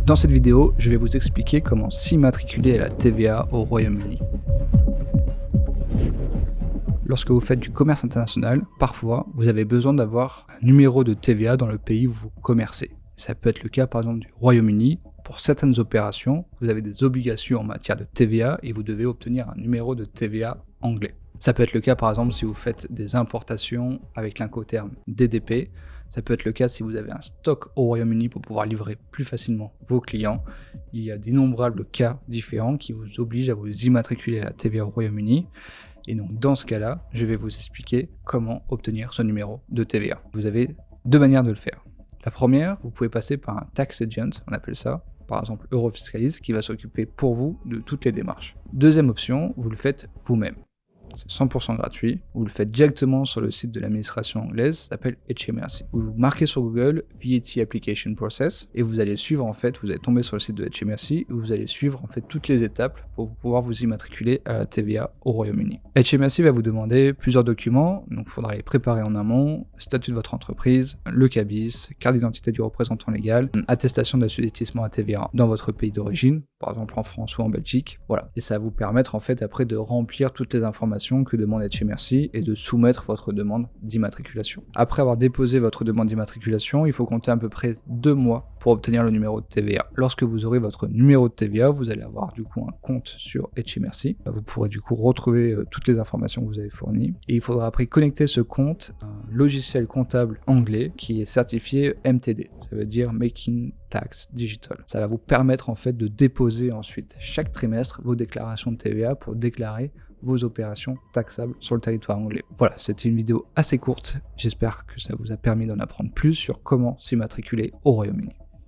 Dans cette vidéo, je vais vous expliquer comment s'immatriculer à la TVA au Royaume-Uni. Lorsque vous faites du commerce international, parfois, vous avez besoin d'avoir un numéro de TVA dans le pays où vous commercez. Ça peut être le cas par exemple du Royaume-Uni. Pour certaines opérations, vous avez des obligations en matière de TVA et vous devez obtenir un numéro de TVA anglais. Ça peut être le cas par exemple si vous faites des importations avec l'incoterm DDP. Ça peut être le cas si vous avez un stock au Royaume-Uni pour pouvoir livrer plus facilement vos clients. Il y a d'innombrables cas différents qui vous obligent à vous immatriculer à la TVA au Royaume-Uni. Et donc dans ce cas-là, je vais vous expliquer comment obtenir ce numéro de TVA. Vous avez deux manières de le faire. La première, vous pouvez passer par un tax agent, on appelle ça, par exemple Eurofiscalis, qui va s'occuper pour vous de toutes les démarches. Deuxième option, vous le faites vous-même. C'est 100% gratuit, vous le faites directement sur le site de l'administration anglaise, ça s'appelle HMRC. Vous marquez sur Google VAT Application Process et vous allez suivre en fait, vous allez tomber sur le site de HMRC et vous allez suivre en fait toutes les étapes pour pouvoir vous immatriculer à la TVA au Royaume-Uni. HMRC va vous demander plusieurs documents, donc il faudra les préparer en amont, statut de votre entreprise, le CABIS, carte d'identité du représentant légal, attestation d'assujettissement à TVA dans votre pays d'origine, par exemple en France ou en Belgique, voilà. Et ça va vous permettre en fait après de remplir toutes les informations que demande HMRC et de soumettre votre demande d'immatriculation. Après avoir déposé votre demande d'immatriculation, il faut compter à peu près 2 mois pour obtenir le numéro de TVA. Lorsque vous aurez votre numéro de TVA, vous allez avoir du coup un compte sur HMRC. Vous pourrez du coup retrouver toutes les informations que vous avez fournies. Et il faudra après connecter ce compte à un logiciel comptable anglais qui est certifié MTD. Ça veut dire Making Tax Digital. Ça va vous permettre en fait de déposer ensuite chaque trimestre vos déclarations de TVA pour déclarer vos opérations taxables sur le territoire anglais. Voilà, c'était une vidéo assez courte. J'espère que ça vous a permis d'en apprendre plus sur comment s'immatriculer au Royaume-Uni.